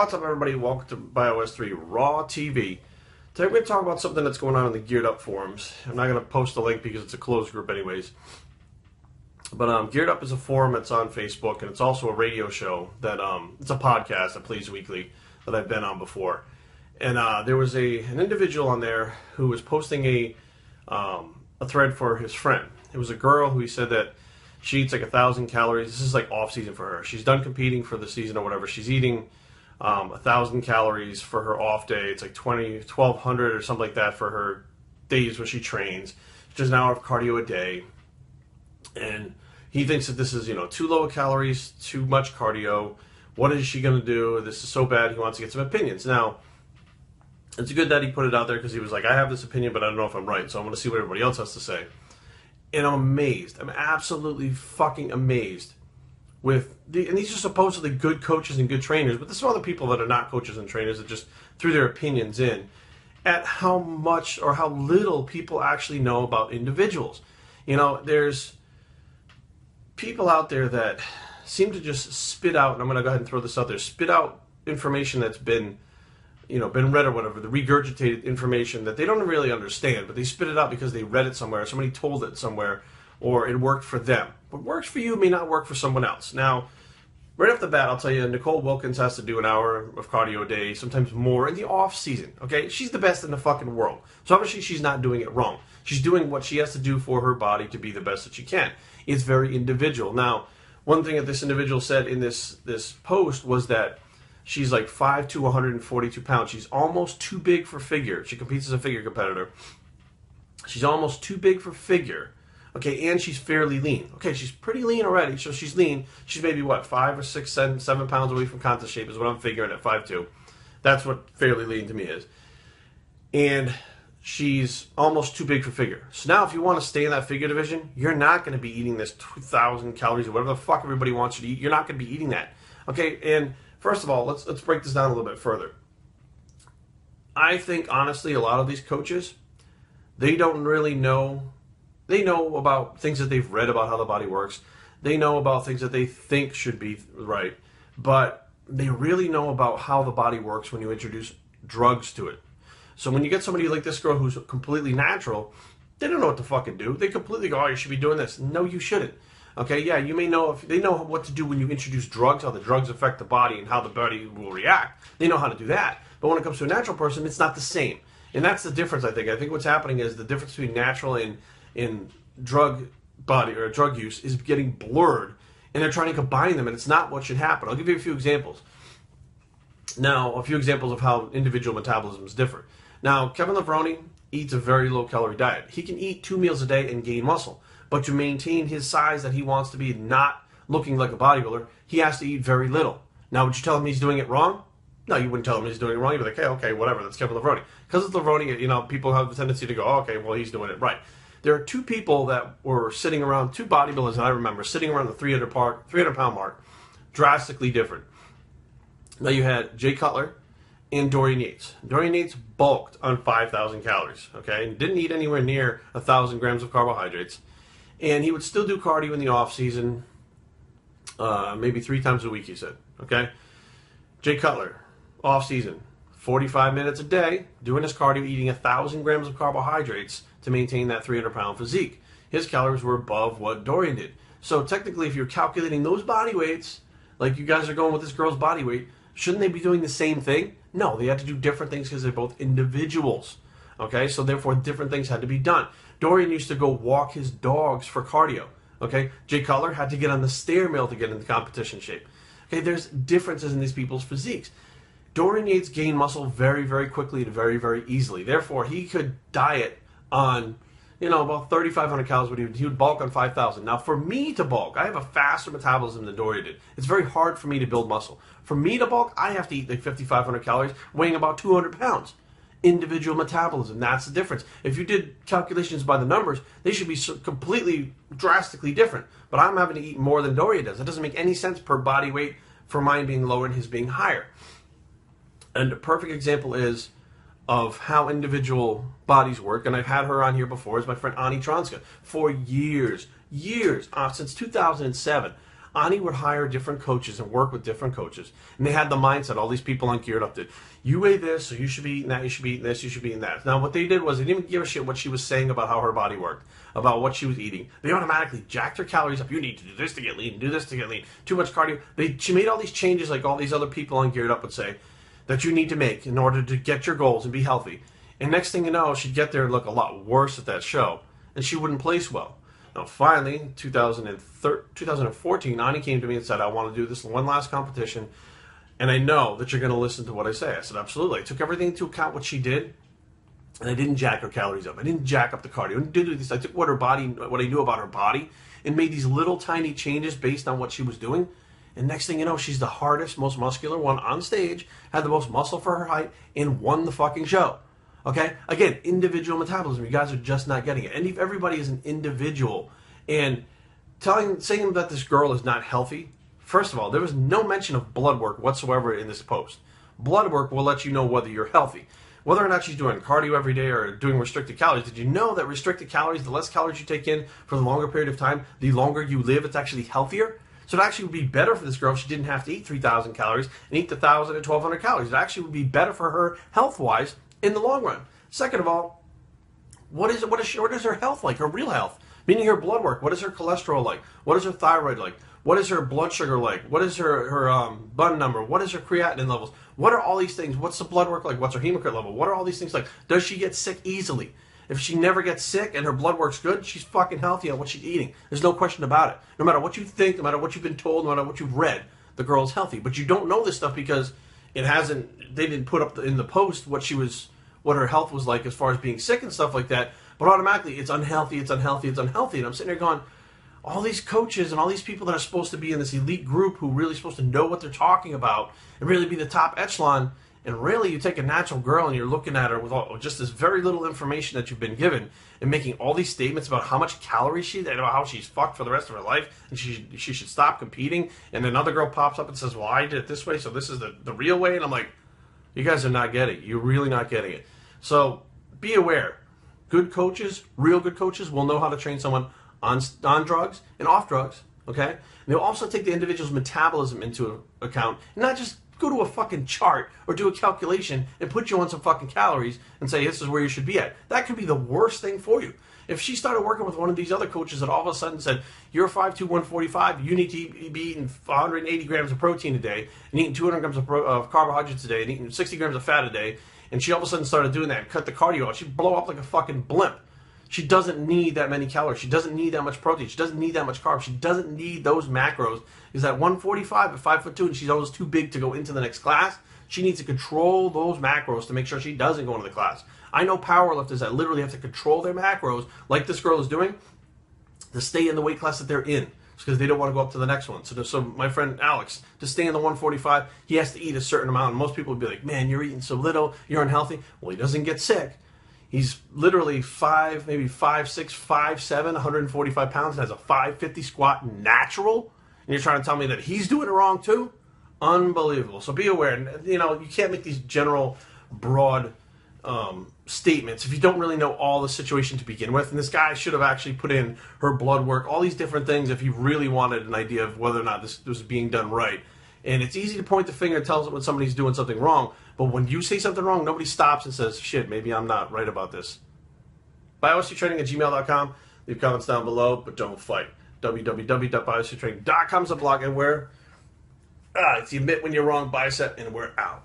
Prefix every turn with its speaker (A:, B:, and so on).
A: What's up, everybody? Welcome to BioS 3 Raw TV. Today we're going to talk about something that's going on in the Geared Up forums. I'm not going to post a link because it's a closed group anyways. But Geared Up is a forum that's on Facebook, and it's also a radio show that it's a podcast that plays weekly that I've been on before. And there was an individual on there who was posting a thread for his friend. It was a girl who he said that she eats like 1,000 calories. This is like off season for her. She's done competing for the season or whatever. She's eating 1,000 calories for her off day. It's like 1,200 or something like that for her days when she trains. She does an hour of cardio a day. And he thinks that this is, too low calories, too much cardio. What is she going to do? This is so bad. He wants to get some opinions. Now, it's good that he put it out there because he was like, I have this opinion, but I don't know if I'm right. So I'm going to see what everybody else has to say. And I'm amazed. I'm absolutely fucking amazed with and these are supposedly good coaches and good trainers, but there's some other people that are not coaches and trainers that just threw their opinions in at how much or how little people actually know about individuals. There's people out there that seem to just spit out, and I'm going to go ahead and throw this out there, spit out information that's been read or whatever, the regurgitated information that they don't really understand, but they spit it out because they read it somewhere, somebody told it somewhere, or it worked for them. What works for you may not work for someone else. Now, right off the bat, I'll tell you, Nicole Wilkins has to do an hour of cardio a day, sometimes more, in the off season, okay? She's the best in the fucking world. So obviously she's not doing it wrong. She's doing what she has to do for her body to be the best that she can. It's very individual. Now, one thing that this individual said in this post was that she's like 5'2", 142 pounds. She's almost too big for figure. She competes as a figure competitor. She's almost too big for figure. Okay, and she's fairly lean. Okay, she's pretty lean already, so she's lean. She's maybe, 5 or 6, 7 pounds away from contest shape is what I'm figuring at 5'2". That's what fairly lean to me is. And she's almost too big for figure. So now if you want to stay in that figure division, you're not going to be eating this 2,000 calories or whatever the fuck everybody wants you to eat. You're not going to be eating that. Okay, and first of all, let's break this down a little bit further. I think, honestly, a lot of these coaches, they don't really know. They know about things that they've read about how the body works. They know about things that they think should be right. But they really know about how the body works when you introduce drugs to it. So when you get somebody like this girl who's completely natural, they don't know what to fucking do. They completely go, oh, you should be doing this. No, you shouldn't. Okay, yeah, you may know, if they know what to do when you introduce drugs, how the drugs affect the body and how the body will react. They know how to do that. But when it comes to a natural person, it's not the same. And that's the difference, I think. I think what's happening is the difference between natural and drug body or drug use is getting blurred, and they're trying to combine them, and it's not what should happen. I'll give you a few examples. Now, a few examples of how individual metabolisms differ. Now, Kevin Levrone eats a very low-calorie diet. He can eat 2 meals a day and gain muscle. But to maintain his size that he wants to be, not looking like a bodybuilder, he has to eat very little. Now, would you tell him he's doing it wrong? No, you wouldn't tell him he's doing it wrong. You'd be like, hey, okay, whatever, that's Kevin Levrone. Because it's Levrone, people have the tendency to go, oh, okay, well, he's doing it right. There are two people that were sitting around, two bodybuilders that I remember, sitting around the 300-pound mark, drastically different. Now, you had Jay Cutler and Dorian Yates. Dorian Yates bulked on 5,000 calories, okay, and didn't eat anywhere near 1,000 grams of carbohydrates. And he would still do cardio in the off-season, maybe 3 times a week, he said, okay? Jay Cutler, off-season, 45 minutes a day, doing his cardio, eating 1,000 grams of carbohydrates to maintain that 300-pound physique. His calories were above what Dorian did. So technically, if you're calculating those body weights, like you guys are going with this girl's body weight, shouldn't they be doing the same thing? No, they had to do different things because they're both individuals. Okay, so therefore different things had to be done. Dorian used to go walk his dogs for cardio. Okay, Jay Cutler had to get on the stair mill to get into competition shape. Okay, there's differences in these people's physiques. Dorian Yates gained muscle very, very quickly and very, very easily. Therefore, he could diet on, about 3,500 calories, but he would bulk on 5,000. Now, for me to bulk, I have a faster metabolism than Dorian did. It's very hard for me to build muscle. For me to bulk, I have to eat like 5,500 calories, weighing about 200 pounds. Individual metabolism, that's the difference. If you did calculations by the numbers, they should be completely, drastically different. But I'm having to eat more than Dorian does. It doesn't make any sense per body weight for mine being lower and his being higher. And a perfect example is of how individual bodies work, and I've had her on here before, is my friend Ani Tronska. For years, since 2007, Ani would hire different coaches and work with different coaches. And they had the mindset, all these people on Geared Up did. You weigh this, so you should be eating that, you should be eating this, you should be eating that. Now, what they did was they didn't give a shit what she was saying about how her body worked, about what she was eating. They automatically jacked her calories up. You need to do this to get lean, do this to get lean. Too much cardio. She made all these changes like all these other people on Geared Up would say that you need to make in order to get your goals and be healthy. And next thing you know, she'd get there and look a lot worse at that show, and she wouldn't place well. Now, finally, in 2014, Ani came to me and said, I want to do this one last competition, and I know that you're going to listen to what I say. I said, absolutely. I took everything into account, what she did, and I didn't jack her calories up. I didn't jack up the cardio. I didn't do this. I took what I knew about her body, and made these little tiny changes based on what she was doing. And next thing you know, she's the hardest, most muscular one on stage, had the most muscle for her height, and won the fucking show. Okay? Again, individual metabolism. You guys are just not getting it. And if everybody is an individual, and saying that this girl is not healthy, first of all, there was no mention of blood work whatsoever in this post. Blood work will let you know whether you're healthy. Whether or not she's doing cardio every day or doing restricted calories. Did you know that restricted calories, the less calories you take in for the longer period of time, the longer you live, it's actually healthier? So it actually would be better for this girl if she didn't have to eat 3,000 calories and eat the 1,000 and 1,200 calories. It actually would be better for her health-wise in the long run. Second of all, what is her health like, her real health? Meaning her blood work. What is her cholesterol like? What is her thyroid like? What is her blood sugar like? What is her BUN number? What is her creatinine levels? What are all these things? What's the blood work like? What's her hematocrit level? What are all these things like? Does she get sick easily? If she never gets sick and her blood work's good, she's fucking healthy on what she's eating. There's no question about it. No matter what you think, no matter what you've been told, no matter what you've read, the girl's healthy. But you don't know this stuff because they didn't put up in the post what her health was like as far as being sick and stuff like that. But automatically, it's unhealthy, it's unhealthy, it's unhealthy. And I'm sitting there going, all these coaches and all these people that are supposed to be in this elite group who really supposed to know what they're talking about and really be the top echelon, and really you take a natural girl and you're looking at her with just this very little information that you've been given and making all these statements about how much calories she and about how she's fucked for the rest of her life and she should stop competing, and another girl pops up and says, well, I did it this way, so this is the real way. And I'm like, you guys are not getting it. You're really not getting it. So be aware. Good coaches, real good coaches, will know how to train someone on drugs and off drugs, okay? And they'll also take the individual's metabolism into account and not just go to a fucking chart or do a calculation and put you on some fucking calories and say this is where you should be at. That could be the worst thing for you. If she started working with one of these other coaches that all of a sudden said, you're 5'2", 145, you need to be eating 180 grams of protein a day and eating 200 grams of carbohydrates a day and eating 60 grams of fat a day, and she all of a sudden started doing that and cut the cardio out, she'd blow up like a fucking blimp. She doesn't need that many calories. She doesn't need that much protein. She doesn't need that much carbs. She doesn't need those macros. Because at 145 at 5'2", and she's almost too big to go into the next class, she needs to control those macros to make sure she doesn't go into the class. I know powerlifters that literally have to control their macros, like this girl is doing, to stay in the weight class that they're in. Because they don't want to go up to the next one. So my friend Alex, to stay in the 145, he has to eat a certain amount. And most people would be like, man, you're eating so little, you're unhealthy. Well, he doesn't get sick. He's literally 5'6", 5'7", 145 pounds, and has a 550 squat natural. And you're trying to tell me that he's doing it wrong too? Unbelievable. So be aware. You know, you can't make these general, broad statements if you don't really know all the situation to begin with. And this guy should have actually put in her blood work, all these different things, if he really wanted an idea of whether or not this was being done right. And it's easy to point the finger and tell when somebody's doing something wrong, but when you say something wrong, nobody stops and says, shit, maybe I'm not right about this. BioStrengthTraining@gmail.com. Leave comments down below, but don't fight. www.biostrengthtraining.com is a blog, and it's the admit when you're wrong bicep, and we're out.